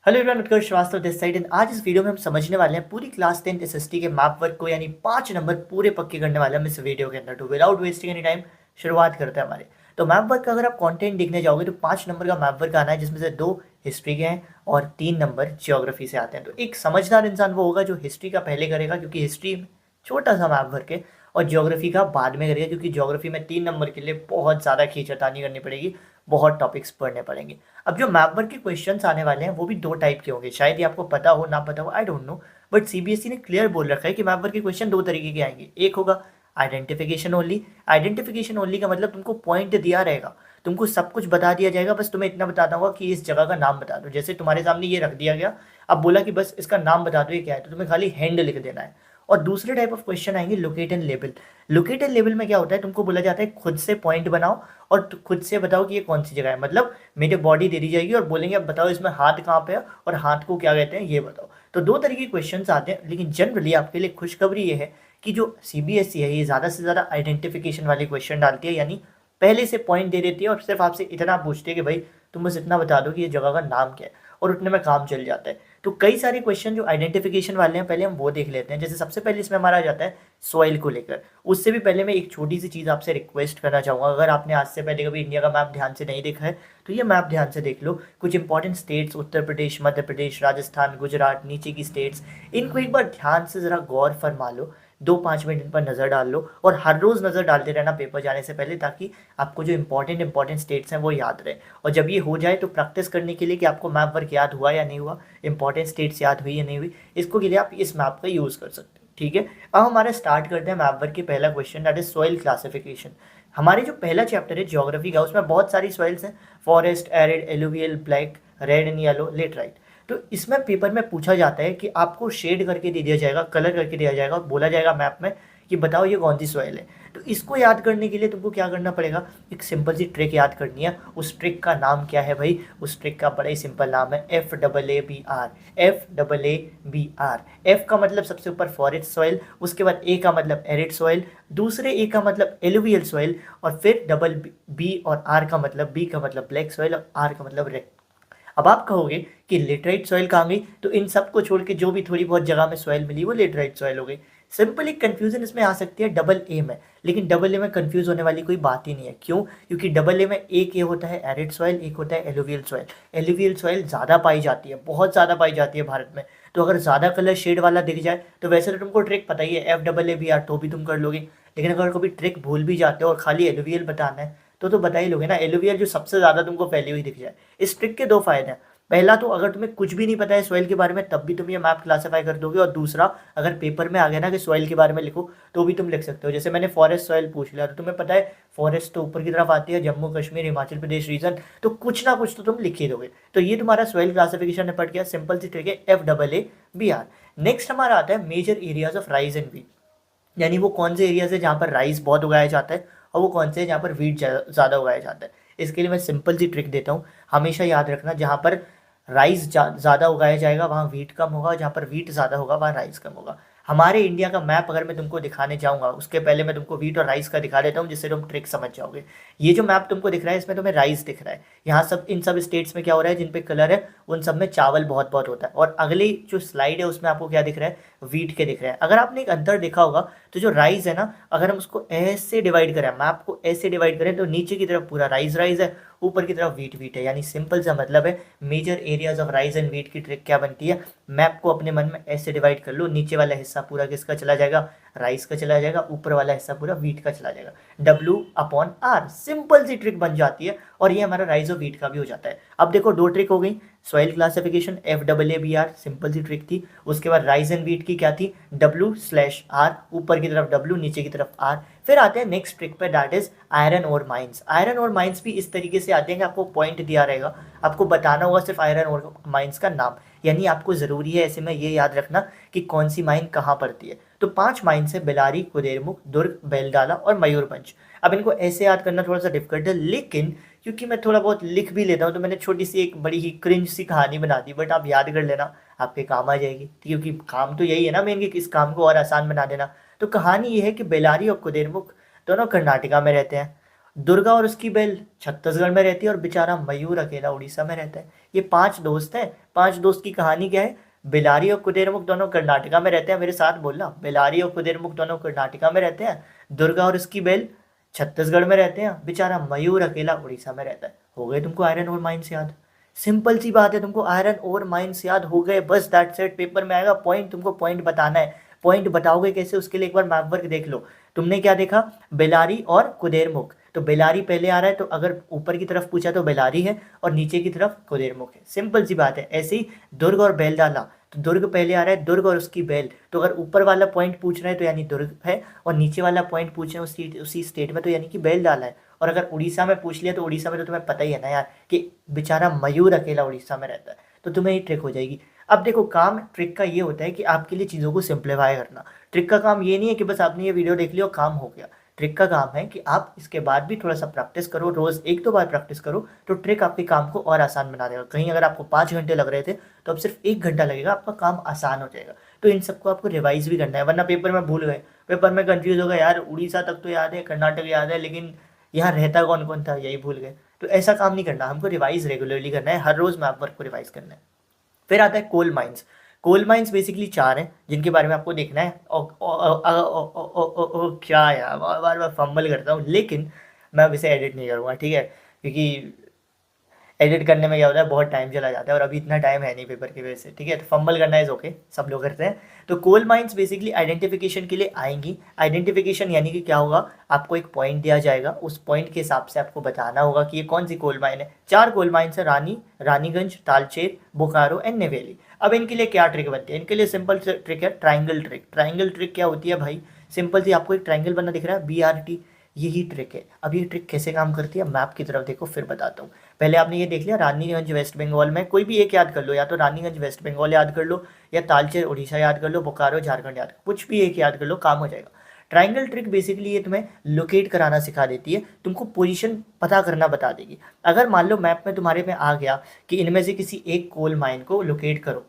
Hello everyone, Utkarsh Srivastava this side and आज इस video में हम समझने वाले हैं पूरी क्लास 10th एसएसटी के मैप वर्क को, यानी 5 नंबर पूरे पक्के करने वाले हैं हम इस वीडियो के अंदर। तो विदाउट वेस्टिंग एनी टाइम शुरुआत करते हैं हमारे। तो मैप वर्क का अगर आप कंटेंट देखने जाओगे तो 5 नंबर का मैप वर्क आना है, जिसमें से 2 हिस्ट्री के हैं और 3 नंबर ज्योग्राफी से आते हैं। तो एक समझदार इंसान वो होगा जो हिस्ट्री का पहले करेगा, क्योंकि हिस्ट्री में छोटा सा मैप वर्क है, और ज्योग्राफी का बाद में करेगा, क्योंकि ज्योग्राफी में 3 नंबर के लिए बहुत ज़्यादा खींचातानी करनी पड़ेगी, बहुत टॉपिक्स पढ़ने पड़ेंगे। अब जो मैप वर्क के क्वेश्चंस आने वाले हैं वो भी 2 टाइप के होंगे, शायद ये आपको पता हो ना पता हो, I don't know, but CBSE ने क्लियर बोल रखा है कि मैप वर्क के क्वेश्चन 2 तरीके के आएंगे। एक होगा आइडेंटिफिकेशन ओनली। आइडेंटिफिकेशन ओनली का मतलब तुमको पॉइंट दिया रहेगा, तुमको सब कुछ बता दिया जाएगा, बस तुम्हें इतना बताना होगा कि इस जगह का नाम बता दो। जैसे तुम्हारे सामने ये रख दिया गया, अब बोला कि बस इसका नाम बता दो ये क्या है, तो तुम्हें खाली हैंड लिख देना है। और दूसरे टाइप ऑफ क्वेश्चन आएंगे locate and label. Locate and label में क्या होता है, तुमको बोला जाता है खुद से पॉइंट बनाओ और खुद से बताओ कि ये कौन सी जगह है। मतलब मेरे बॉडी दे दी जाएगी और बोलेंगे अब बताओ इसमें हाथ कहाँ पे है और हाथ को क्या कहते हैं ये बताओ। तो 2 तरह के क्वेश्चन आते हैं, लेकिन जनरली आपके लिए खुशखबरी ये है कि जो सीबीएसई है ये ज़्यादा से ज़्यादा आइडेंटिफिकेशन वाले क्वेश्चन डालती है, यानी पहले से पॉइंट दे देती है और सिर्फ आपसे इतना पूछती है कि भाई तुम बस इतना बता दो कि ये जगह का नाम क्या है, और उतने में काम चल जाता है। तो कई सारे क्वेश्चन जो आइडेंटिफिकेशन वाले हैं पहले हम वो देख लेते हैं। जैसे सबसे पहले इसमें हमारा आ जाता है सॉइल को लेकर। उससे भी पहले मैं एक छोटी सी चीज़ आपसे रिक्वेस्ट करना चाहूँगा, अगर आपने आज से पहले कभी इंडिया का मैप ध्यान से नहीं देखा है तो ये मैप ध्यान से देख लो। कुछ इंपॉर्टेंट स्टेट्स, उत्तर प्रदेश, मध्य प्रदेश, राजस्थान, गुजरात, नीचे की स्टेट्स, इनको एक बार ध्यान से ज़रा गौर फरमा लो, 2-5 मिनट इन पर नज़र डाल लो, और हर रोज़ नज़र डालते रहना पेपर जाने से पहले, ताकि आपको जो इंपॉर्टेंट स्टेट्स हैं वो याद रहे। और जब ये हो जाए तो प्रैक्टिस करने के लिए कि आपको मैप वर्क याद हुआ या नहीं हुआ, इंपॉर्टेंट स्टेट्स याद हुई या नहीं हुई, इसको के लिए आप इस मैप का यूज़ कर सकते हो। ठीक है, अब हमारे स्टार्ट करते हैं मैप वर्क के पहला question, that is soil classification. हमारे जो पहला चैप्टर है ज्योग्राफी का, उसमें बहुत सारी सॉइल्स हैं, forest, arid, alluvial, black, red and yellow, laterite. तो इसमें पेपर में पूछा जाता है कि आपको शेड करके दे दिया जाएगा, कलर करके दिया जाएगा, और बोला जाएगा मैप में कि बताओ ये कौन सी सॉइल है। तो इसको याद करने के लिए तुमको क्या करना पड़ेगा, एक सिंपल सी ट्रिक याद करनी है। उस ट्रिक का नाम क्या है भाई, उस ट्रिक का बड़ा ही सिंपल नाम है FAABR। FAABR, एफ का मतलब सबसे ऊपर फॉरेस्ट सॉइल, उसके बाद ए का मतलब एरिड सॉइल, दूसरे ए का मतलब एलुवियल सॉइल, और फिर डबल बी और आर का मतलब, बी का मतलब ब्लैक सॉइल और आर का मतलब रेड। अब आप कहोगे कि लेटराइट सॉइल कहाँ गई, तो इन सब को छोड़ के जो भी थोड़ी बहुत जगह में सॉइल मिली वो लेटराइट सॉइल हो गई। सिंपल एक कंफ्यूजन इसमें आ सकती है डबल ए में, लेकिन डबल ए में कंफ्यूज होने वाली कोई बात ही नहीं है। क्यों? क्योंकि डबल ए में एक ए होता है एरिड सॉइल, एक होता है एलुवियल सॉइल। एलुवियल सॉइल ज़्यादा पाई जाती है, बहुत ज़्यादा पाई जाती है भारत में। तो अगर ज़्यादा कलर शेड वाला दिख जाए तो वैसे तो तुमको ट्रिक पता ही है, FAABR, तो भी तुम कर लोगे। लेकिन अगर कभी ट्रिक भूल भी जाते हो और खाली एलुवियल बताना है तो बता ही लोगे ना, एलुवियल जो सबसे ज़्यादा तुमको फैली हुई दिख जाए। इस ट्रिक के 2 फायदे हैं। पहला तो अगर तुम्हें कुछ भी नहीं पता है सॉइल के बारे में तब भी तुम ये मैप क्लासिफाई कर दोगे, और दूसरा अगर पेपर में आ गया ना कि सॉइल के बारे में लिखो तो भी तुम लिख सकते हो। जैसे मैंने फॉरेस्ट सॉइल पूछ लिया तो तुम्हें पता है फॉरेस्ट तो ऊपर की तरफ आती है, जम्मू कश्मीर, हिमाचल प्रदेश रीजन, तो कुछ ना कुछ तो तुम लिख ही दोगे। तो ये तुम्हारा सॉइल क्लासिफिकेशन निपट गया, सिंपल सी ट्रिक है FAABR। नेक्स्ट हमारा आता है major areas of rice and wheat, यानी वो कौन से एरियाज है जहाँ पर राइस बहुत उगाया जाता है और वो कौन से है जहाँ पर व्हीट ज़्यादा उगाया जाता है। इसके लिए मैं सिंपल सी ट्रिक देता हूँ, हमेशा याद रखना, जहाँ पर राइस ज़्यादा उगाया जाएगा वहाँ व्हीट कम होगा, जहाँ पर व्हीट ज़्यादा होगा वहाँ राइस कम होगा। हमारे इंडिया का मैप अगर मैं तुमको दिखाने जाऊँगा उसके पहले मैं तुमको व्हीट और राइस का दिखा देता हूँ, जिससे तुम ट्रिक समझ जाओगे। ये जो मैप तुमको दिख रहा है इसमें तुम्हें राइस दिख रहा है, यहाँ सब इन सब स्टेट्स में क्या हो रहा है, जिन पे कलर है उन सब में चावल बहुत बहुत होता है, और अगली जो स्लाइड है उसमें आपको क्या दिख रहा है, व्हीट के दिख रहा है। अगर आपने एक अंतर देखा होगा तो जो राइस है ना, अगर हम उसको ऐसे डिवाइड करें, मैप को ऐसे डिवाइड करें, तो नीचे की तरफ पूरा राइस है, ऊपर की तरफ व्हीट है। यानी सिंपल सा मतलब है major areas of rice and wheat की ट्रिक क्या बनती है, मैप को अपने मन में ऐसे डिवाइड कर लो, नीचे वाला हिस्सा पूरा किसका चला जाएगा, राइस का चला जाएगा, ऊपर वाला हिस्सा पूरा व्हीट का चला जाएगा, W/R। सिंपल सी ट्रिक बन जाती है, और ये हमारा राइस और व्हीट का भी हो जाता है। अब देखो 2 ट्रिक हो गई, सॉइल क्लासिफिकेशन FAABR, सिंपल सी ट्रिक थी। उसके बाद राइस एंड व्हीट की क्या थी, W/R, ऊपर की तरफ W, नीचे की तरफ R। फिर आते हैं नेक्स्ट ट्रिक पे, दैट इज आयरन और माइंस। आयरन और माइंस भी इस तरीके से आते हैं कि आपको पॉइंट दिया रहेगा, आपको बताना होगा सिर्फ आयरन और माइंस का नाम, यानी आपको ज़रूरी है ऐसे में ये याद रखना कि कौन सी माइन कहाँ पड़ती है। तो 5 माइंस है, बेलारी, कुदेरमुख, दुर्ग, बेलडाला और मयूरभंज। अब इनको ऐसे याद करना थोड़ा सा डिफिकल्ट है, लेकिन क्योंकि मैं थोड़ा बहुत लिख भी लेता हूँ तो मैंने छोटी सी एक बड़ी ही क्रिंज सी कहानी बना दी, बट आप याद कर लेना, आपके काम आ जाएगी, क्योंकि काम तो यही है ना मेन, कि इस काम को और आसान बना देना। तो कहानी ये है कि बेलारी और कुदेरमुख दोनों कर्नाटका में रहते हैं। दुर्गा और उसकी बेल छत्तीसगढ़ में रहती है और बेचारा मयूर अकेला उड़ीसा में रहता है। ये 5 दोस्त हैं। 5 दोस्त की कहानी क्या है? बेलारी और कुदेरमुख दोनों कर्नाटका में रहते हैं। मेरे साथ बोलना, बेलारी और कुदेरमुख दोनों कर्नाटका में रहते हैं। दुर्गा और उसकी बेल छत्तीसगढ़ में रहते हैं। बेचारा मयूर अकेला उड़ीसा में रहता है। हो गए तुमको आयरन और माइंस याद? सिंपल सी बात है, तुमको आयरन और माइंस याद हो गए, बस दैट्स इट। पेपर में आएगा पॉइंट, तुमको पॉइंट बताना है। पॉइंट बताओगे कैसे, उसके लिए एक बार मैप वर्क देख लो। तुमने क्या देखा? बेलारी और कुदेरमुख। तो बेलारी पहले आ रहा है, तो अगर ऊपर की तरफ पूछा तो बेलारी है और नीचे की तरफ कुदेरमुख है। सिंपल सी बात है। ऐसे ही दुर्ग और बेल डाला, तो दुर्ग पहले आ रहा है, दुर्ग और उसकी बेल। तो अगर ऊपर वाला पॉइंट पूछ रहे हैं तो यानी दुर्ग है, और नीचे वाला पॉइंट पूछ रहे हैं उसी स्टेट में तो यानी कि बेल डाला है। और अगर उड़ीसा में पूछ लिया तो उड़ीसा में तो तुम्हें पता ही है ना यार कि बेचारा मयूर अकेला उड़ीसा में रहता है। तो तुम्हें ये ट्रिक हो जाएगी। अब देखो, काम ट्रिक का ये होता है कि आपके लिए चीज़ों को सिंप्लीफाई करना। ट्रिक का काम ये नहीं है कि बस आपने ये वीडियो देख लिया और काम हो गया। ट्रिक का काम है कि आप इसके बाद भी थोड़ा सा प्रैक्टिस करो, रोज़ 1-2 बार प्रैक्टिस करो, तो ट्रिक आपके काम को और आसान बना देगा। कहीं अगर आपको 5 घंटे लग रहे थे तो अब सिर्फ 1 घंटा लगेगा, आपका काम आसान हो जाएगा। तो इन सबको आपको रिवाइज भी करना है, वरना पेपर में भूल गए, पेपर में कंफ्यूज हो गए, यार उड़ीसा तक तो याद है, कर्नाटक याद है, लेकिन यहाँ रहता कौन कौन था यही भूल गए। तो ऐसा काम नहीं करना, हमको रिवाइज रेगुलरली करना है, हर रोज़ मैप वर्क को रिवाइज करना है। फिर आता है coal mines. Coal mines basically 4 हैं जिनके बारे में आपको देखना है। क्या यार, बार बार फंबल करता हूँ, लेकिन मैं अब इसे एडिट नहीं करूँगा, ठीक है? क्योंकि एडिट करने में क्या होता है, बहुत टाइम चला जाता है और अभी इतना टाइम है नहीं पेपर की वजह से, ठीक है? तो फंबल करना इज ओके, सब लोग करते हैं। तो कोल माइंस बेसिकली आइडेंटिफिकेशन के लिए आएंगी। आइडेंटिफिकेशन यानी कि क्या होगा, आपको एक पॉइंट दिया जाएगा, उस पॉइंट के हिसाब से आपको बताना होगा कि ये कौन सी कोल माइन है। 4 कोल माइंस है, रानी, रानीगंज, तालचेर, बोकारो एंड नेवेली। अब इनके लिए क्या ट्रिक बनती है? इनके लिए सिंपल ट्रिक है, ट्राइंगल ट्रिक। ट्राइंगल ट्रिक क्या होती है भाई? सिंपल सी, आपको एक ट्राइंगल बनना दिख रहा है, BRT, यही ट्रिक है। अब ये ट्रिक कैसे काम करती है, मैप की तरफ देखो फिर बताता हूँ। पहले आपने ये देख लिया, रानीगंज वेस्ट बंगाल में, कोई भी एक याद कर लो, या तो रानीगंज वेस्ट बंगाल याद कर लो, या तालचेर उड़ीसा याद कर लो, बोकारो झारखंड याद, कुछ भी एक याद कर लो, काम हो जाएगा। ट्राइंगल ट्रिक बेसिकली ये तुम्हें लोकेट कराना सिखा देती है, तुमको पोजीशन पता करना बता देगी। अगर मान लो मैप में तुम्हारे में आ गया कि इनमें से किसी एक कोल माइन को लोकेट करो,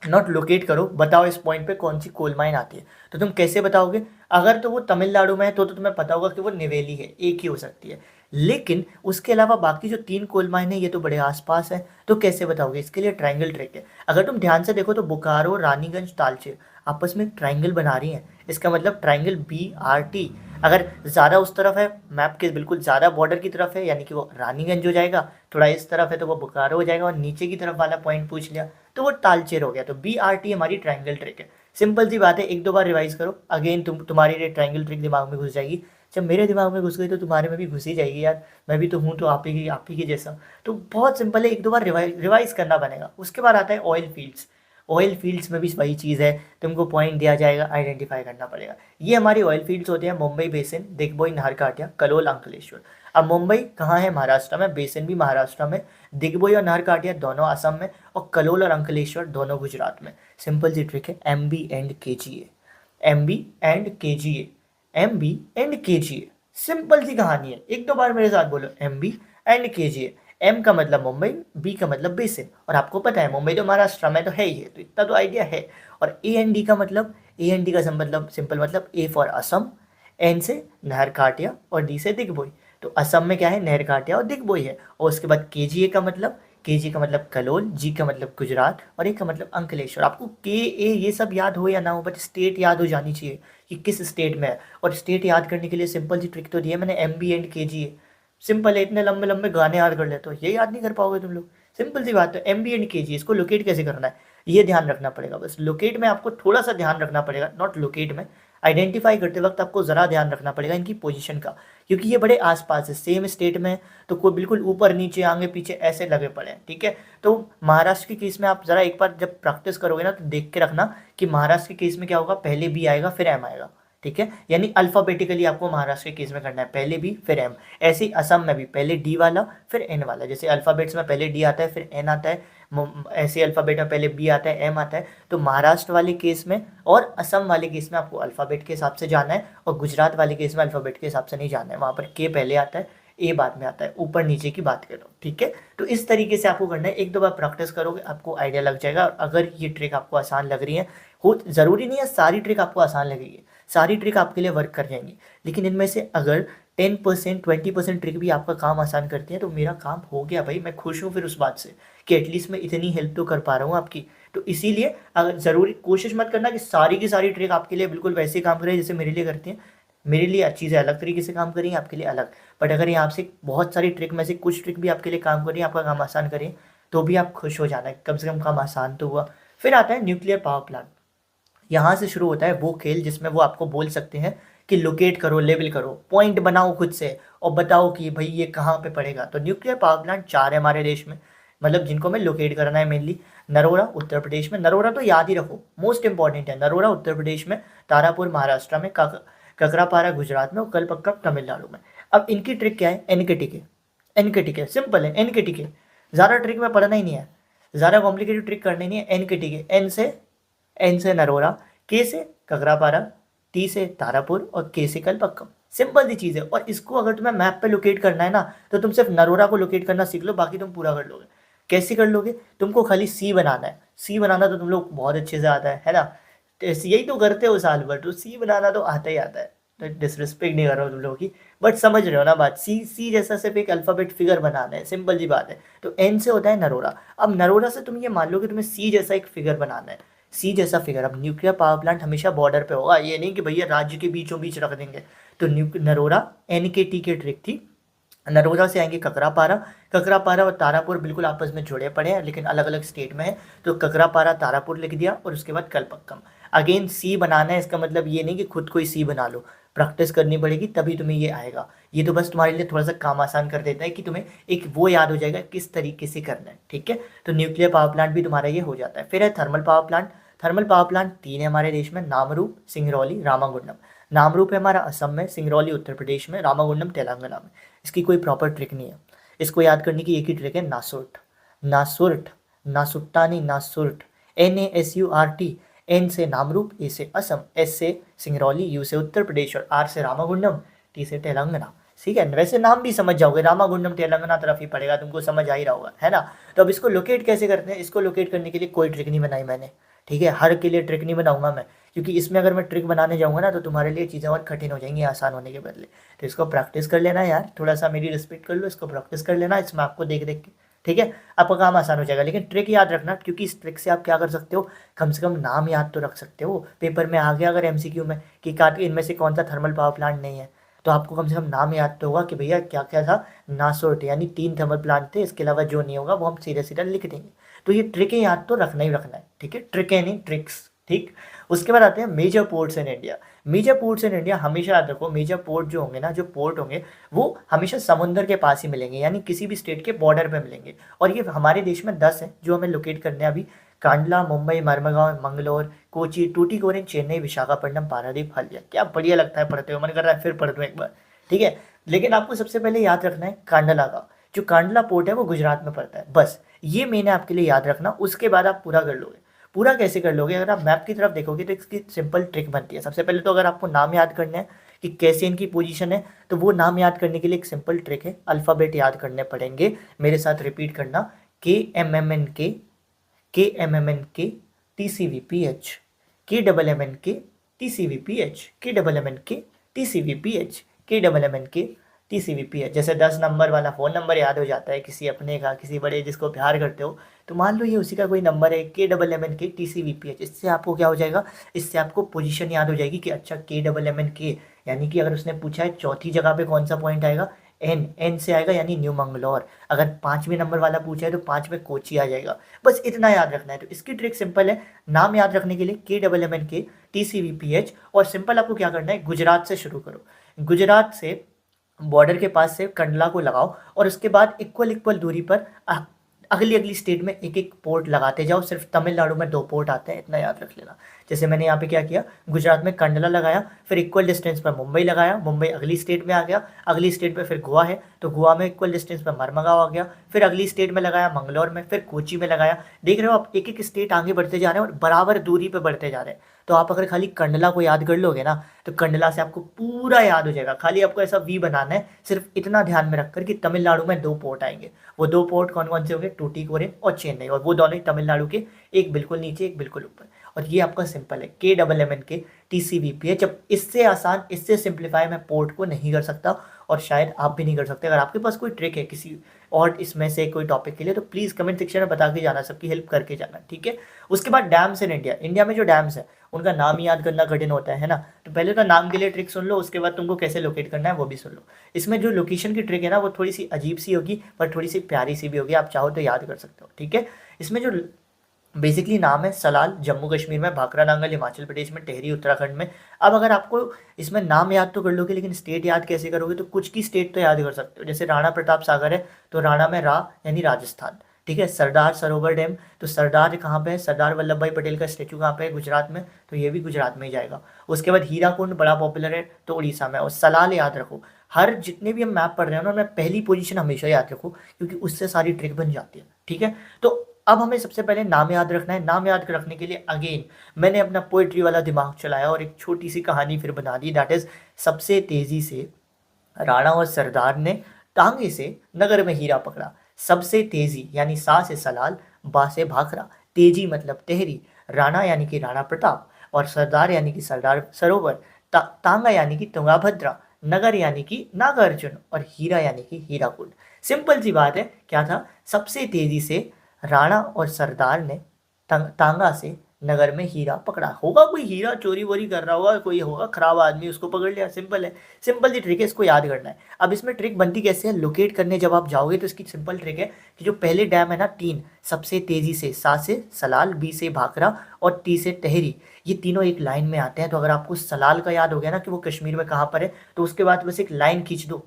नॉट लोकेट करो, बताओ इस पॉइंट पे कौन सी कोल माइन आती है, तो तुम कैसे बताओगे? अगर तो वो तमिलनाडु में है तो तुम्हें पता होगा कि वो नेवेली है, एक ही हो सकती है। लेकिन उसके अलावा बाकी जो 3 कोल माइन है ये तो बड़े आसपास है, तो कैसे बताओगे? इसके लिए ट्राइंगल ट्रिक है। अगर तुम ध्यान से देखो तो बोकारो, रानीगंज, तालचेर आपस में एक ट्राइंगल बना रही हैं। इसका मतलब ट्राइंगल BRT। अगर ज़्यादा उस तरफ है, मैप के बिल्कुल ज़्यादा बॉर्डर की तरफ है, यानी कि वो रानीगंज हो जाएगा। थोड़ा इस तरफ है तो वो बोकारो हो जाएगा, और नीचे की तरफ वाला पॉइंट पूछ लिया तो वो तालचेर हो गया। तो BRT हमारी ट्राइंगल ट्रिक है। सिंपल सी बात है, 1-2 बार रिवाइज करो, अगेन तुम्हारी ये ट्राइंगल ट्रिक दिमाग में घुस जाएगी। जब मेरे दिमाग में घुस गई तो तुम्हारे में भी घुस ही जाएगी यार, मैं भी तो हूँ, तो आप ही की जैसा। तो बहुत सिंपल है, 1-2 बार रिवाइज करना बनेगा। उसके बाद आता है ऑयल फील्ड्स। ऑयल फील्ड्स में भी वही चीज़ है, तुमको पॉइंट दिया जाएगा, आइडेंटिफाई करना पड़ेगा। ये हमारी ऑयल फील्ड्स होते हैं, मुंबई बेसिन, दिग्बोई, नाहरकाटिया, कलोल, अंकलेश्वर। अब मुंबई कहाँ है? महाराष्ट्र में, बेसिन भी महाराष्ट्र में, दिग्बोई और नाहरकाटिया दोनों असम में, और कलोल और अंकलेश्वर दोनों गुजरात में। सिंपल सी ट्रिक है, MB and KGA, MB and KGA, MB and KGA। Simple सी कहानी है, 1-2 बार मेरे साथ बोलो, MB एंड KGA। M का मतलब मुंबई, B का मतलब बेसिन, और आपको पता है मुंबई तो महाराष्ट्र में तो है ही है, तो इतना तो आइडिया है। और A एंड D का मतलब, A एंड D का मतलब सिंपल मतलब A फॉर असम, N से नाहरकाटिया और D से दिग्बोई। तो असम में क्या है? नाहरकाटिया और दिग्बोई है। और उसके बाद KGA का मतलब, KG का मतलब कलोल, G का मतलब गुजरात, और A का मतलब अंकलेश्वर। आपको KA ये सब याद हो या ना हो, बट स्टेट याद हो जानी चाहिए कि किस स्टेट में है। और स्टेट याद करने के लिए सिंपल सी ट्रिक तो दी है मैंने, MB एंड KGA। सिंपल है, इतने लंबे लंबे गाने याद कर लेते हो, ये याद नहीं कर पाओगे तुम लोग। सिंपल सी बात है, MB एंड KG, इसको लोकेट कैसे करना है ये ध्यान रखना पड़ेगा। बस लोकेट में आपको थोड़ा सा ध्यान रखना पड़ेगा, नॉट लोकेट में, आइडेंटिफाई करते वक्त आपको ज़रा ध्यान रखना पड़ेगा इनकी पोजीशन का, क्योंकि ये बड़े आसपास है, सेम स्टेट में है, तो कोई बिल्कुल ऊपर नीचे आगे पीछे ऐसे लगे पड़े हैं, ठीक है? तो महाराष्ट्र के केस में आप ज़रा एक बार जब प्रैक्टिस करोगे ना तो देख के रखना कि महाराष्ट्र के केस में क्या होगा, पहले B आएगा फिर M आएगा, ठीक है? यानी अल्फ़ाबेटिकली आपको महाराष्ट्र के केस में करना है, पहले B फिर M। ऐसे ही असम में भी पहले D वाला फिर N वाला, जैसे अल्फ़ाबेट्स में पहले D आता है फिर N आता है, ऐसे अल्फ़ाबेट में पहले B आता है M आता है। तो महाराष्ट्र वाले केस में और असम वाले केस में आपको अल्फ़ाबेट के हिसाब से जाना है, और गुजरात वाले केस में अल्फ़ाबेट के हिसाब से नहीं जाना है, वहाँ पर K पहले आता है, A बाद में आता है, ऊपर नीचे की बात करो, ठीक है? तो इस तरीके से आपको करना है, 1-2 बार प्रैक्टिस करोगे आपको आइडिया लग जाएगा। और अगर ये ट्रिक आपको आसान लग रही है, हो ज़रूरी नहीं है सारी ट्रिक आपको आसान लगेगी, सारी ट्रिक आपके लिए वर्क कर जाएंगी, लेकिन इनमें से अगर 10% 20% ट्रिक भी आपका काम आसान करती है। तो मेरा काम हो गया भाई, मैं खुश हूँ फिर उस बात से कि एटलीस्ट मैं इतनी हेल्प तो कर पा रहा हूँ आपकी। तो इसीलिए अगर ज़रूरी कोशिश मत करना कि सारी की सारी ट्रिक आपके लिए बिल्कुल वैसे काम करें जैसे मेरे लिए करती हैं। मेरे लिए चीज़ें अलग तरीके से काम करेंगी, आपके लिए अलग। बट अगर यहाँ से बहुत सारी ट्रिक में से कुछ ट्रिक भी आपके लिए काम करें, आपका काम आसान करें, तो भी आप खुश हो जाना है, कम से कम काम आसान तो हुआ। फिर आता है न्यूक्लियर पावर प्लांट। यहाँ से शुरू होता है वो खेल जिसमें वो आपको बोल सकते हैं कि लोकेट करो, लेबल करो, पॉइंट बनाओ खुद से और बताओ कि भाई ये कहाँ पे पड़ेगा। तो न्यूक्लियर पावर प्लांट 4 है हमारे देश में, मतलब जिनको मैं लोकेट करना है मेनली। नरोरा उत्तर प्रदेश में, नरोरा तो याद ही रखो, मोस्ट इंपॉर्टेंट है। नरोरा उत्तर प्रदेश में, तारापुर महाराष्ट्र में, ककरापारा गुजरात में और कलपक्कम तमिलनाडु में। अब इनकी ट्रिक क्या है? एन के टीके, एन के टीके सिंपल है, एन के टीके। ज़्यादा ट्रिक में पढ़ना ही नहीं है, ज़्यादा कॉम्प्लिकेटेड ट्रिक करनी नहीं है। एन के टीके, एन से नरोरा, के से ककरापारा, टी से तारापुर और के से कलपक्कम। सिंपल सी चीज़ है। और इसको अगर तुम्हें मैप पे लोकेट करना है ना, तो तुम सिर्फ नरोरा को लोकेट करना सीख लो, बाकी तुम पूरा कर लोगे। कैसे कर लोगे? तुमको खाली सी बनाना है। सी बनाना तो तुम लोग बहुत अच्छे से आता है ना, तो यही तो करते हो साल भर, तो सी बनाना तो आता ही आता है। तो डिसरिस्पेक्ट नहीं कर रहा हूँ तुम लोगों की, बट समझ रहे हो ना बात। सी सी जैसा सिर्फ एक अल्फ़ाबेट फिगर बनाना है, सिंपल सी बात है। तो एन से होता है नरोरा। अब नरोरा से तुम ये मान लो कि तुम्हें सी जैसा एक फिगर बनाना है, सी जैसा फिगर। अब न्यूक्लियर पावर प्लांट हमेशा बॉर्डर पे होगा, ये नहीं कि भैया राज्य के बीचों बीच रख देंगे। तो नरोरा एन के टी की ट्रिक थी। नरोदा से आएंगे ककरापारा, ककरापारा और तारापुर बिल्कुल आपस में जुड़े पड़े हैं लेकिन अलग अलग स्टेट में है। तो ककरापारा तारापुर लिख दिया और उसके बाद कलपक्कम। अगेन सी बनाना है, इसका मतलब ये नहीं कि खुद को ही सी बना लो, प्रैक्टिस करनी पड़ेगी तभी तुम्हें ये आएगा। ये तो बस तुम्हारे लिए थोड़ा सा काम आसान कर देता है कि तुम्हें एक वो याद हो जाएगा किस तरीके से करना है, ठीक है। तो न्यूक्लियर पावर प्लांट भी तुम्हारा ये हो जाता है। फिर है thermal power plant. Thermal power plant 3 है हमारे देश में, नामरूप, सिंगरौली, रामागुंडम। नामरूप है हमारा असम में, सिंगरौली उत्तर प्रदेश में, रामागुंडम तेलंगाना में। इसकी कोई प्रॉपर ट्रिक नहीं है, इसको याद करने की एक ही ट्रिक है, नासुर्ट। नासुर्ट, नासुट्टा नहीं, नासुर्ट, NASURT। एन से नामरूप, ए से असम, एस से सिंगरौली, यू से उत्तर प्रदेश और आर से रामागुंडम, टी से तेलंगाना। ठीक है, वैसे नाम भी समझ जाओगे, रामागुंडम तेलंगाना तरफ ही पड़ेगा, तुमको समझ आ ही रहा होगा, है ना। तो अब इसको लोकेट कैसे करते हैं? इसको लोकेट करने के लिए कोई ट्रिक नहीं बनाई मैंने, ठीक है। हर के लिए ट्रिक नहीं बनाऊंगा मैं, क्योंकि इसमें अगर मैं ट्रिक बनाने जाऊंगा ना तो तुम्हारे लिए चीज़ें और कठिन हो जाएंगी आसान होने के बदले। तो इसको प्रैक्टिस कर लेना यार, थोड़ा सा मेरी रिस्पेक्ट कर लो, इसको प्रैक्टिस कर लेना, इसमें आपको देख देख के, ठीक है, आपका काम आसान हो जाएगा। लेकिन ट्रिक याद रखना, क्योंकि इस ट्रिक से आप क्या कर सकते हो, कम से कम नाम याद तो रख सकते हो। पेपर में आ गया अगर MCQ में कि इनमें से कौन सा थर्मल पावर प्लांट नहीं है, तो आपको कम से कम नाम याद तो होगा कि भैया क्या क्या था, नासोर्ट, यानी 3 थर्मल प्लांट थे, इसके अलावा जो नहीं होगा वो हम सीधे सीधा लिख देंगे। तो ये ट्रिकें याद तो रखना ही रखना है, ठीक है, ट्रिकें नहीं ट्रिक्स, ठीक। उसके बाद आते हैं major ports in India. Major ports in India हमेशा याद रखो, मेजर पोर्ट जो होंगे ना, जो पोर्ट होंगे वो हमेशा समुद्र के पास ही मिलेंगे, यानी किसी भी स्टेट के बॉर्डर पे मिलेंगे। और ये हमारे देश में 10 है जो हमें लोकेट करने हैं अभी। कांडला, मुंबई, मरमगांव, मंगलोर, कोची, टूटीकोरिन, चेन्नई, विशाखापट्टनम, पारादीप, हल्दिया। क्या बढ़िया लगता है पढ़ते हुए, मन कर रहा है फिर पढ़ दूँ एक बार, ठीक है। लेकिन आपको सबसे पहले याद रखना है कांडला का, जो कांडला पोर्ट है वो गुजरात में पड़ता है, बस ये मैंने आपके लिए याद रखना। उसके बाद आप पूरा कर लोगे। पूरा कैसे कर लोगे? अगर आप मैप की तरफ देखोगे तो इसकी सिंपल ट्रिक बनती है। सबसे पहले तो अगर आपको नाम याद करना है कि कैसे इनकी पोजीशन है, तो वो नाम याद करने के लिए एक सिंपल ट्रिक है, अल्फ़ाबेट याद करने पड़ेंगे। मेरे साथ रिपीट करना, KMMNK, KMMNK, TCVPH, KMMNK, TCVPH, KMMNK, TCVPH, KMMNK, TCVPH। जैसे 10 नंबर वाला फ़ोन नंबर याद हो जाता है किसी अपने का, किसी बड़े जिसको प्यार करते हो, तो मान लो ये उसी का कोई नंबर है, KMMNK, TCVPH। इससे आपको क्या हो जाएगा, इससे आपको पोजीशन याद हो जाएगी कि अच्छा KMMNK, यानी कि अगर उसने पूछा है चौथी जगह पे कौन सा पॉइंट आएगा, एन से आएगा, यानी न्यू मंगलौर। अगर 5वें नंबर वाला पूछा है तो 5 में कोची आ जाएगा। बस इतना याद रखना है। तो इसकी ट्रिक सिंपल है, नाम याद रखने के लिए KMMNK, TCVPH। और सिंपल आपको क्या करना है, गुजरात से शुरू करो, गुजरात से बॉर्डर के पास से कंडला को लगाओ और उसके बाद इक्वल दूरी पर अगली स्टेट में एक एक पोर्ट लगाते जाओ। सिर्फ तमिलनाडु में 2 पोर्ट आते हैं, इतना याद रख लेना। जैसे मैंने यहाँ पे क्या किया, गुजरात में कंडला लगाया, फिर इक्वल डिस्टेंस पर मुंबई लगाया, मुंबई अगली स्टेट में आ गया, अगली स्टेट में फिर गोवा है तो गोवा में इक्वल डिस्टेंस पर मरमगांव आ गया, फिर अगली स्टेट में लगाया मंगलौर में, फिर कोची में लगाया। देख रहे हो आप, एक एक स्टेट आगे बढ़ते जा रहे हैं और बराबर दूरी पर बढ़ते जा रहे हैं। तो आप अगर खाली कंडला को याद कर लोगे ना, तो कंडला से आपको पूरा याद हो जाएगा। खाली आपको ऐसा वी बनाना है, सिर्फ इतना ध्यान में रखकर कि तमिलनाडु में 2 पोर्ट आएंगे। वो 2 पोर्ट कौन कौन से होंगे, टूटीकोरिन और चेन्नई, और वो दोनों ही तमिलनाडु के, एक बिल्कुल नीचे एक बिल्कुल ऊपर। और ये आपका सिंपल है KMMN TCVP है। जब इससे आसान, इससे सिंप्लीफाई मैं पोर्ट को नहीं कर सकता और शायद आप भी नहीं कर सकते। अगर आपके पास कोई ट्रिक है किसी और इसमें से कोई टॉपिक के लिए तो प्लीज़ कमेंट सेक्शन में बता के जाना, सबकी हेल्प करके जाना, ठीक है। उसके बाद डैम्स इन इंडिया। इंडिया में जो डैम्स है उनका नाम याद करना कठिन होता है ना, तो पहले तो नाम के लिए ट्रिक सुन लो, उसके बाद तुमको कैसे लोकेट करना है वो भी सुन लो। इसमें जो लोकेशन की ट्रिक है ना वो थोड़ी सी अजीब सी होगी पर थोड़ी सी प्यारी सी भी होगी, आप चाहो तो याद कर सकते हो, ठीक है। इसमें जो बेसिकली नाम है सलाल जम्मू कश्मीर में, भाखरा नांगल हिमाचल प्रदेश में, टेहरी उत्तराखंड में। अब अगर आपको इसमें नाम याद तो कर लोगे लेकिन स्टेट याद कैसे करोगे, तो कुछ की स्टेट तो याद कर सकते हो। जैसे राणा प्रताप सागर है तो राणा में रा यानी राजस्थान, ठीक है। सरदार सरोवर डैम, तो सरदार कहाँ पे है, सरदार वल्लभ भाई पटेल का स्टेचू कहाँ पे है, गुजरात में, तो ये भी गुजरात में ही जाएगा। उसके बाद हीराकुंड बड़ा पॉपुलर है तो उड़ीसा में। और सलाल याद रखो, हर जितने भी हम मैप पढ़ रहे हैं ना उनमें पहली पोजीशन हमेशा याद रखो क्योंकि उससे सारी ट्रिक बन जाती है, ठीक है। तो अब हमें सबसे पहले नाम याद रखना है। नाम याद रखने के लिए अगेन मैंने अपना पोइट्री वाला दिमाग चलाया और एक छोटी सी कहानी फिर बना दी, दैट इज सबसे तेजी से राणा और सरदार ने टांगे से नगर में हीरा पकड़ा। सबसे तेजी यानी सा से सलाल, बा से भाखरा, तेजी मतलब टेहरी, राणा यानी कि राणा प्रताप और सरदार यानी कि सरदार सरोवर, तांगा यानी कि तुंगाभद्रा, नगर यानी कि नागार्जुन और हीरा यानी कि हीराकुंड। सिंपल सी बात है, क्या था, सबसे तेजी से राणा और सरदार ने तांगा से नगर में हीरा पकड़ा। होगा कोई हीरा चोरी वोरी कर रहा होगा, कोई होगा खराब आदमी, उसको पकड़ लिया, सिंपल है। सिंपल सी ट्रिक है, इसको याद करना है। अब इसमें ट्रिक बनती कैसे है, लोकेट करने जब आप जाओगे तो इसकी सिंपल ट्रिक है कि जो पहले डैम है ना तीन, सबसे तेजी से, सा से सलाल, बी से भाखरा और टी से टेहरी, ये तीनों एक लाइन में आते हैं। तो अगर आपको सलाल का याद हो गया ना कि वो कश्मीर में कहाँ पर है, तो उसके बाद बस एक लाइन खींच दो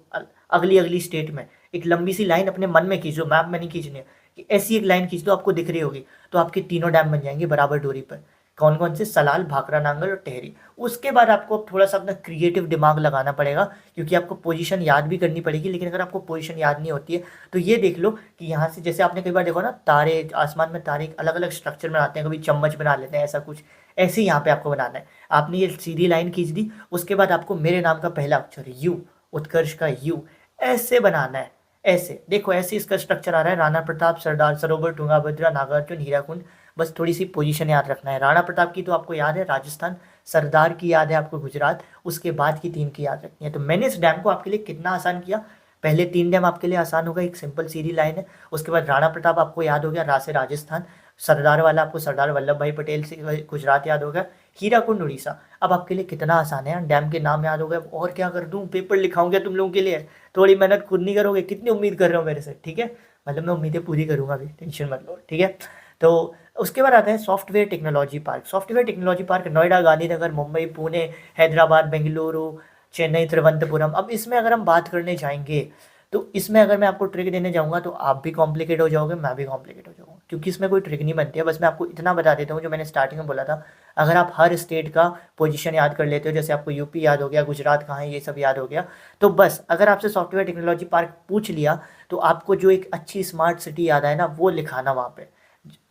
अगली अगली स्टेट में, एक लंबी सी लाइन अपने मन में खींच दो, मैप में नहीं खींचनी है, कि ऐसी एक लाइन खींच दो, आपको दिख रही होगी, तो आपके तीनों डैम बन जाएंगे बराबर दूरी पर। कौन कौन से, सलाल, भाखरा नांगल और टेहरी। उसके बाद आपको थोड़ा सा अपना क्रिएटिव दिमाग लगाना पड़ेगा क्योंकि आपको पोजीशन याद भी करनी पड़ेगी। लेकिन अगर आपको पोजीशन याद नहीं होती है तो ये देख लो कि यहाँ से, जैसे आपने कई बार देखो ना तारे, आसमान में तारे अलग अलग स्ट्रक्चर बनाते हैं, कभी चम्मच बना लेते हैं, ऐसा कुछ ऐसे ही यहाँ पे आपको बनाना है। आपने ये सीधी लाइन खींच दी, उसके बाद आपको मेरे नाम का पहला अक्षर यू, उत्कर्ष का यू, ऐसे बनाना है। ऐसे देखो, ऐसे इसका स्ट्रक्चर आ रहा है, राणा प्रताप, सरदार सरोवर, तुंगाभद्रा, नागार्जुन, हीराकुंड। बस थोड़ी सी पोजीशन याद रखना है। राणा प्रताप की तो आपको याद है राजस्थान, सरदार की याद है आपको गुजरात, उसके बाद की तीन की याद रखनी है। तो मैंने इस डैम को आपके लिए कितना आसान किया, पहले तीन डैम आपके लिए आसान होगा, एक सिंपल सीधी लाइन है। उसके बाद राणा प्रताप आपको याद हो गया, रा से राजस्थान, सरदार वाला आपको सरदार वल्लभ भाई पटेल से गुजरात याद होगा, हीराकुंड उड़ीसा। अब आपके लिए कितना आसान है, डैम के नाम याद हो गए। और क्या कर दूं, पेपर लिखाऊंगा तुम लोगों के लिए, थोड़ी मेहनत खुद नहीं करोगे, कितनी उम्मीद कर रहे हो मेरे से, ठीक है। मतलब मैं उम्मीदें पूरी करूंगा अभी, टेंशन मत लो, ठीक है। तो उसके बाद आता है software technology park. Software technology park Noida, Gandhinagar, Mumbai, Pune, Hyderabad, Bengaluru, Chennai, Thiruvananthapuram. अब इसमें अगर हम बात करने जाएंगे तो इसमें अगर मैं आपको ट्रिक देने जाऊंगा तो आप भी कॉम्प्लिकेट हो जाओगे, मैं भी कॉम्प्लिकेट हो जाऊंगा, क्योंकि इसमें कोई ट्रिक नहीं बनती है। बस मैं आपको इतना बता देता हूँ, जो मैंने स्टार्टिंग में बोला था, अगर आप हर स्टेट का पोजीशन याद कर लेते हो, जैसे आपको यूपी याद हो गया, गुजरात कहाँ है, ये सब याद हो गया, तो बस अगर आपसे सॉफ्टवेयर टेक्नोलॉजी पार्क पूछ लिया तो आपको जो एक अच्छी स्मार्ट सिटी याद आए ना वो लिखाना वहाँ पे।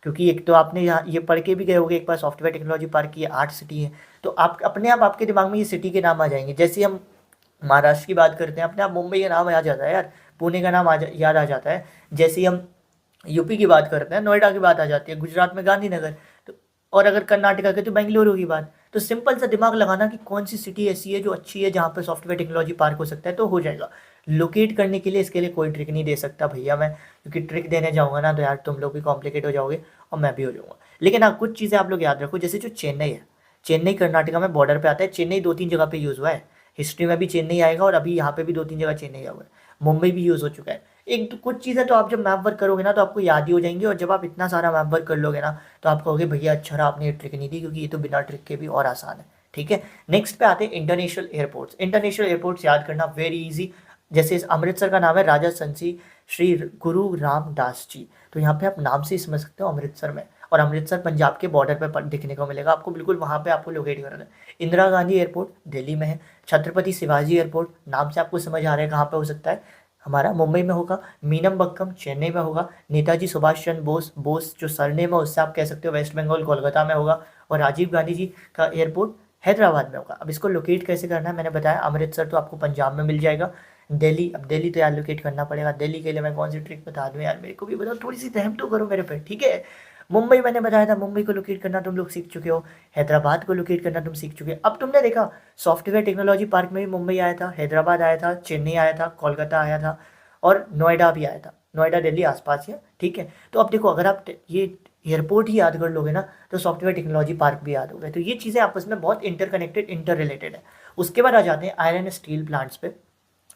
क्योंकि एक तो आपने यहाँ ये पढ़ के भी गए होगे एक बार, सॉफ्टवेयर टेक्नोलॉजी पार्क की 8 सिटी है, तो आप अपने आप आपके दिमाग में ये सिटी के नाम आ जाएंगे। जैसे हम महाराष्ट्र की बात करते हैं, अपने आप मुंबई का नाम याद आ जाता है यार, पुणे का नाम याद आ जाता है। जैसे ही हम यूपी की बात करते हैं, नोएडा की बात आ जाती है, गुजरात में गांधीनगर, तो और अगर कर्नाटका के तो बेंगलुरु की बात। तो सिंपल सा दिमाग लगाना कि कौन सी सिटी ऐसी है जो अच्छी है, जहाँ पर सॉफ्टवेयर टेक्नोलॉजी पार्क हो सकता है, तो हो जाएगा। लोकेट करने के लिए इसके लिए कोई ट्रिक नहीं दे सकता भैया मैं, क्योंकि ट्रिक देने जाऊँगा ना तो यार तुम लोग भी कॉम्प्लिकेट हो जाओगे और मैं भी हो जाऊँगा। लेकिन हाँ, कुछ चीज़ें आप लोग याद रखो, जैसे जो चेन्नई है, चेन्नई कर्नाटका में बॉर्डर पे आता है। चेन्नई 2-3 जगह पे यूज़ हुआ है, हिस्ट्री में भी चेन्नई आएगा और अभी यहाँ पे भी 2-3 जगह चेन्नई आया हुआ है। मुंबई भी यूज़ हो चुका है। एक तो कुछ चीज़ें तो आप जब मैप वर्क करोगे ना तो आपको याद ही हो जाएंगी, और जब आप इतना सारा मैप वर्क कर लोगे ना तो आप कहोगे भैया अच्छा रहा आपने ये ट्रिक नहीं दी, क्योंकि ये तो बिना ट्रिक के भी और आसान है, ठीक है। नेक्स्ट पे आते हैं इंटरनेशनल एयरपोर्ट्स। इंटरनेशनल एयरपोर्ट्स याद करना वेरी इजी। जैसे इस अमृतसर का नाम है राजा संसी श्री गुरु रामदास जी, तो यहाँ पे आप नाम से ही समझ सकते हो अमृतसर में, और अमृतसर पंजाब के बॉर्डर पर दिखने को मिलेगा आपको, बिल्कुल वहाँ पे आपको लोकेट करना है। इंदिरा गांधी एयरपोर्ट दिल्ली में है। छत्रपति शिवाजी एयरपोर्ट, नाम से आपको समझ आ रहा है कहाँ पे हो सकता है, हमारा मुंबई में होगा। मीनमबक्कम चेन्नई में होगा। नेताजी सुभाष चंद्र बोस, बोस जो सरनेम है उससे आप कह सकते हो वेस्ट बंगाल कोलकाता में होगा। और राजीव गांधी जी का एयरपोर्ट हैदराबाद में होगा। अब इसको लोकेट कैसे करना है मैंने बताया, अमृतसर तो आपको पंजाब में मिल जाएगा। दिल्ली, अब दिल्ली तो यार लोकेट करना पड़ेगा। दिल्ली के लिए मैं कौन सी ट्रिक बता दूं यार, मेरे को भी बताओ, थोड़ी सी रहम तो करो मेरे पे, ठीक है। मुंबई मैंने बताया था, मुंबई को लोकेट करना तुम लोग सीख चुके हो, हैदराबाद को लोकेट करना तुम सीख चुके हो। अब तुमने देखा सॉफ्टवेयर टेक्नोलॉजी पार्क में भी मुंबई आया था, हैदराबाद आया था, चेन्नई आया था, कोलकाता आया था और नोएडा भी आया था। नोएडा दिल्ली आसपास ही है, ठीक है। तो अब देखो अगर आप ये एयरपोर्ट ही याद कर लोगे ना तो सॉफ्टवेयर टेक्नोलॉजी पार्क भी याद होगा। तो ये चीज़ें आपस में बहुत इंटरकनेक्टेड, इंटर रिलेटेड है। उसके बाद आ जाते हैं आयरन स्टील प्लांट्स पे।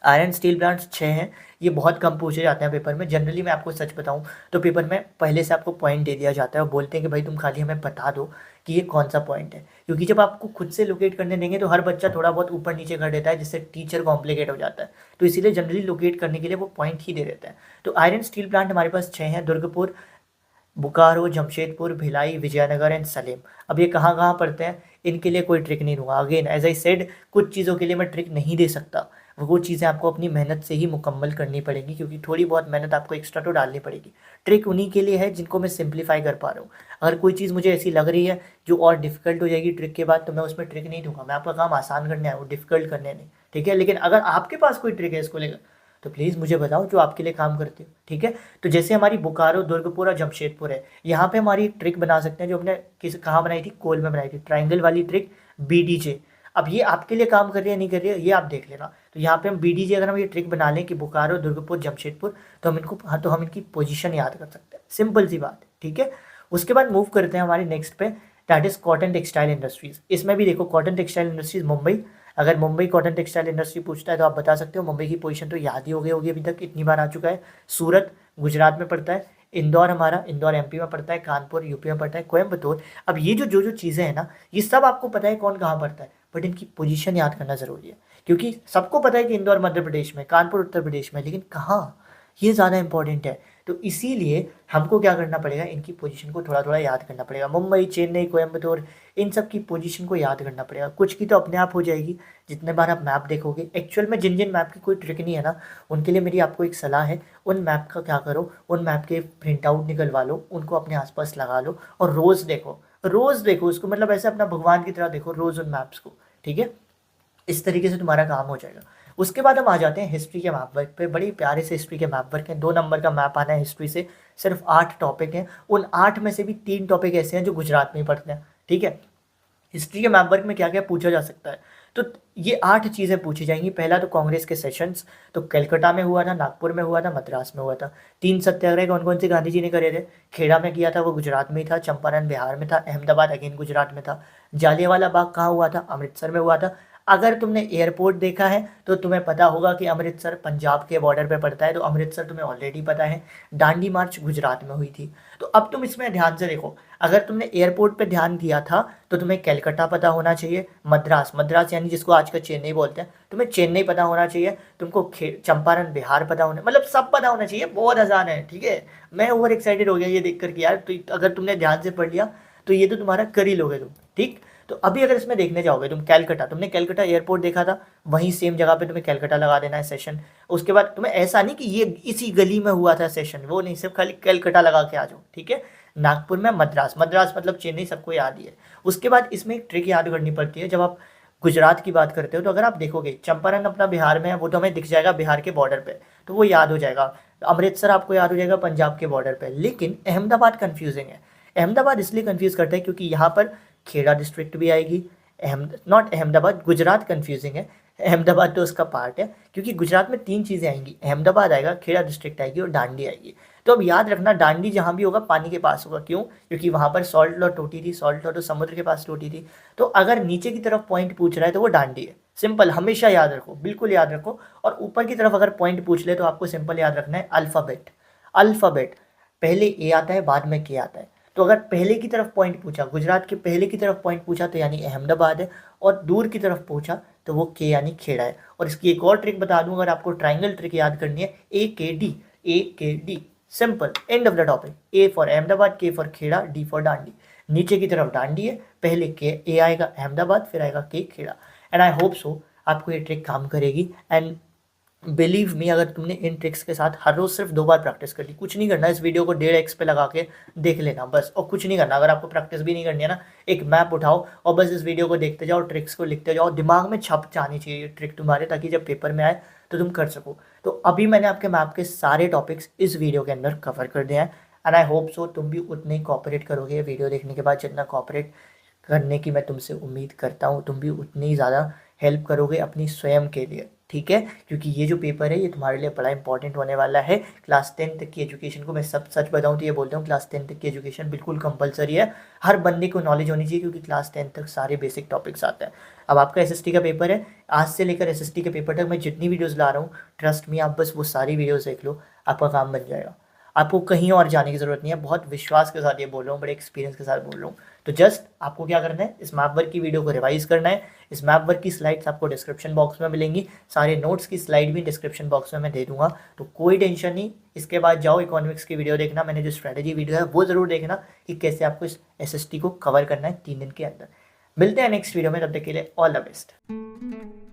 आयरन स्टील प्लांट्स 6 हैं। ये बहुत कम पूछे जाते हैं पेपर में। जनरली मैं आपको सच बताऊं तो पेपर में पहले से आपको पॉइंट दे दिया जाता है और बोलते हैं कि भाई तुम खाली हमें बता दो कि ये कौन सा पॉइंट है, क्योंकि जब आपको खुद से लोकेट करने देंगे तो हर बच्चा थोड़ा बहुत ऊपर नीचे कर देता है, जिससे टीचर कॉम्प्लिकेट हो जाता है। तो इसीलिए जनरली लोकेट करने के लिए वो पॉइंट ही दे देते हैं। तो आयरन स्टील प्लांट हमारे पास 6 हैं, दुर्गपुर, बोकारो, जमशेदपुर, भिलाई, विजयनगर एंड सलेम। अब ये कहाँ कहाँ पड़ते हैं इनके लिए कोई ट्रिक नहीं दूंगा। अगेन एज आई सेड, कुछ चीज़ों के लिए मैं ट्रिक नहीं दे सकता, वो चीज़ें आपको अपनी मेहनत से ही मुकम्मल करनी पड़ेगी, क्योंकि थोड़ी बहुत मेहनत आपको एक्स्ट्रा तो डालनी पड़ेगी। ट्रिक उन्हीं के लिए है जिनको मैं सिंप्लीफाई कर पा रहा हूँ। अगर कोई चीज़ मुझे ऐसी लग रही है जो और डिफिकल्ट हो जाएगी ट्रिक के बाद, तो मैं उसमें ट्रिक नहीं दूंगा। मैं आपका काम आसान करने आया हूँ, डिफिकल्ट करने नहीं, ठीक है। लेकिन अगर आपके पास कोई ट्रिक है इसको लेकर तो प्लीज़ मुझे बताओ जो आपके लिए काम करते हो, ठीक है। तो जैसे हमारी बोकारो, दुर्गपुर और जमशेदपुर है, यहाँ पे हमारी एक ट्रिक बना सकते हैं जो हमने कहाँ बनाई थी, कोल में बनाई थी, ट्राइंगल वाली ट्रिक BDJ। अब ये आपके लिए काम कर रही है नहीं कर रही है ये आप देख लेना। तो यहाँ पे हम BDJ अगर हम ये ट्रिक बना लें कि बोकारो, दुर्गपुर, जमशेदपुर, तो हम इनको हाँ तो हम इनकी पोजीशन याद कर सकते हैं। सिंपल सी बात है, ठीक है। उसके बाद मूव करते हैं हमारे नेक्स्ट पे, that is cotton textile industries. इसमें भी देखो कॉटन टेक्सटाइल इंडस्ट्रीज मुंबई, अगर मुंबई कॉटन टेक्सटाइल इंडस्ट्री पूछता है तो आप बता सकते हो। मुंबई की पोजीशन तो याद ही हो गई होगी, अभी तक इतनी बार आ चुका है। सूरत गुजरात में पड़ता है, इंदौर हमारा, इंदौर MP में पड़ता है, कानपुर यूपी में पड़ता है, कोयम्बतूर। अब ये जो चीज़ें हैं ना, ये सब आपको पता है कौन कहाँ पड़ता है, बट इनकी पोजीशन याद करना ज़रूरी है। क्योंकि सबको पता है कि इंदौर मध्य प्रदेश में, कानपुर उत्तर प्रदेश में, लेकिन कहाँ, ये ज़्यादा इंपॉर्टेंट है। तो इसीलिए हमको क्या करना पड़ेगा, इनकी पोजीशन को थोड़ा थोड़ा याद करना पड़ेगा। मुंबई, चेन्नई, कोयम्बतूर, इन सब की पोजीशन को याद करना पड़ेगा। कुछ की तो अपने आप हो जाएगी जितने बार आप मैप देखोगे। एक्चुअल में जिन जिन मैप की कोई ट्रिक नहीं है ना, उनके लिए मेरी आपको एक सलाह है, उन मैप का क्या करो, उन मैप के प्रिंट आउट निकलवा लो, उनको अपने आसपास लगा लो और रोज़ देखो, रोज़ देखो उसको, मतलब ऐसे अपना भगवान की तरह देखो रोज़ उन मैप्स को, ठीक है। इस तरीके से तुम्हारा काम हो जाएगा। उसके बाद हम आ जाते हैं हिस्ट्री के मैप वर्क पे। बड़ी प्यारे से हिस्ट्री के मैप वर्क हैं। 2 नंबर का मैप आना है हिस्ट्री से। सिर्फ 8 टॉपिक हैं, उन 8 में से भी 3 टॉपिक ऐसे हैं जो गुजरात में ही पढ़ते हैं, ठीक है। हिस्ट्री के मैप वर्क में क्या क्या पूछा जा सकता है, तो ये 8 चीज़ें पूछी जाएंगी। पहला तो कांग्रेस के सेशंस, तो कलकत्ता में हुआ था, नागपुर में हुआ था, मद्रास में हुआ था। 3 सत्याग्रह कौन कौन से गांधी जी ने करे थे, खेड़ा में किया था, वो गुजरात में ही था, चंपारण बिहार में था, अहमदाबाद अगेन गुजरात में था, जालियांवाला बाग कहाँ हुआ था, अमृतसर में हुआ था। अगर तुमने एयरपोर्ट देखा है तो तुम्हें पता होगा कि अमृतसर पंजाब के बॉर्डर पे पड़ता है, तो अमृतसर तुम्हें ऑलरेडी पता है। दांडी मार्च गुजरात में हुई थी। तो अब तुम इसमें ध्यान से देखो, अगर तुमने एयरपोर्ट पे ध्यान दिया था तो तुम्हें कलकत्ता पता होना चाहिए, मद्रास, मद्रास यानी जिसको आजकल चेन्नई बोलते हैं, तुम्हें चेन्नई पता होना चाहिए, तुमको चंपारण बिहार पता होना, मतलब सब पता होना चाहिए। बहुत आसान है, ठीक है। मैं ओवर एक्साइटेड हो गया ये देख कर कि यार, तो अगर तुमने ध्यान से पढ़ लिया तो ये तो तुम्हारा कर ही लोगे तुम, ठीक। तो अभी अगर इसमें देखने जाओगे तुम, कलकत्ता, तुमने कलकत्ता एयरपोर्ट देखा था, वहीं सेम जगह पे तुम्हें कलकत्ता लगा देना है सेशन। उसके बाद तुम्हें ऐसा नहीं कि ये इसी गली में हुआ था सेशन, वो नहीं, सिर्फ खाली कलकत्ता लगा के आ जाओ, ठीक है। नागपुर में मद्रास, मद्रास मतलब चेन्नई, सबको याद ही है। उसके बाद इसमें एक ट्रिक याद करनी पड़ती है। जब आप गुजरात की बात करते हो तो अगर आप देखोगे चंपारण अपना बिहार में है, वो तो हमें दिख जाएगा बिहार के बॉर्डर पे, तो वो याद हो जाएगा। अमृतसर आपको याद हो जाएगा पंजाब के बॉर्डर पे। लेकिन अहमदाबाद कंफ्यूजिंग है। अहमदाबाद इसलिए कंफ्यूज करता है क्योंकि यहाँ पर खेड़ा डिस्ट्रिक्ट भी आएगी, नॉट अहमदाबाद, गुजरात कंफ्यूजिंग है। अहमदाबाद तो उसका पार्ट है, क्योंकि गुजरात में 3 चीज़ें आएंगी, अहमदाबाद आएगा, खेड़ा डिस्ट्रिक्ट आएगी और दांडी आएगी। तो अब याद रखना, दांडी जहाँ भी होगा पानी के पास होगा। क्यों? क्योंकि वहाँ पर सॉल्ट लॉ टोटी थी, सॉल्ट लॉ तो समुद्र के पास टोटी थी। तो अगर नीचे की तरफ पॉइंट पूछ रहा है तो वो दांडी है। सिंपल, हमेशा याद रखो, बिल्कुल याद रखो। और ऊपर की तरफ अगर पॉइंट पूछ ले तो आपको सिंपल याद रखना है अल्फ़ाबेट। अल्फ़ाबेट, पहले ए आता है बाद में के आता है। तो अगर पहले की तरफ पॉइंट पूछा, गुजरात के पहले की तरफ पॉइंट पूछा तो यानी अहमदाबाद है, और दूर की तरफ पूछा तो वो के यानी खेड़ा है। और इसकी एक और ट्रिक बता दूं, अगर आपको ट्राइंगल ट्रिक याद करनी है, AKD, AKD, simple, end of the topic. A for Ahmedabad, K for Kheda, D for Dandi. नीचे की तरफ दांडी है, पहले के A आएगा अहमदाबाद, फिर आएगा के Kheda. And I hope so आपको ये ट्रिक काम करेगी। एंड बिलीव मी, अगर तुमने इन ट्रिक्स के साथ हर रोज़ सिर्फ 2 बार प्रैक्टिस कर ली, कुछ नहीं करना, इस वीडियो को 1.5x पे लगा के देख लेना बस, और कुछ नहीं करना। अगर आपको प्रैक्टिस भी नहीं करनी है ना, एक मैप उठाओ और बस इस वीडियो को देखते जाओ, ट्रिक्स को लिखते जाओ, दिमाग में छप जानी चाहिए ये ट्रिक तुम्हारे, ताकि जब पेपर में आए तो तुम कर सको। तो अभी मैंने आपके मैप के सारे टॉपिक्स इस वीडियो के अंदर कवर कर दिए हैं। एंड आई होप सो तुम भी उतने ही कॉपरेट करोगे वीडियो देखने के बाद जितना कॉपरेट करने की मैं तुमसे उम्मीद करता हूँ। तुम भी उतनी ही ज़्यादा हेल्प करोगे अपनी स्वयं के लिए, ठीक है? क्योंकि ये जो पेपर है ये तुम्हारे लिए बड़ा इंपॉर्टेंट होने वाला है। क्लास 10 तक की एजुकेशन को मैं सब सच बताऊँ तो ये बोलता हूँ, क्लास 10 तक की एजुकेशन बिल्कुल कंपलसरी है। हर बंदे को नॉलेज होनी चाहिए क्योंकि क्लास 10 तक सारे बेसिक टॉपिक्स आते हैं। अब आपका एसएसटी का पेपर है, आज से लेकर एसएसटी के पेपर तक मैं जितनी वीडियोज़ ला रहा हूँ, ट्रस्ट मी आप बस वो सारी वीडियोज़ देख लो, आपका काम बन जाएगा। आपको कहीं और जाने की ज़रूरत नहीं है। बहुत विश्वास के साथ ये बोल रहा हूँ, बड़े एक्सपीरियंस के साथ बोल रहा हूँ। तो जस्ट आपको क्या करना है, इस मैप वर्क की वीडियो को रिवाइज करना है। इस मैप वर्क की स्लाइड्स आपको डिस्क्रिप्शन बॉक्स में मिलेंगी, सारे नोट्स की स्लाइड भी डिस्क्रिप्शन बॉक्स में मैं दे दूंगा, तो कोई टेंशन नहीं। इसके बाद जाओ इकोनॉमिक्स की वीडियो देखना, मैंने जो स्ट्रेटेजी वीडियो है वो ज़रूर देखना कि कैसे आपको इस एसएसटी को कवर करना है 3 दिन के अंदर। मिलते हैं नेक्स्ट वीडियो में, तब तक के लिए ऑल द बेस्ट।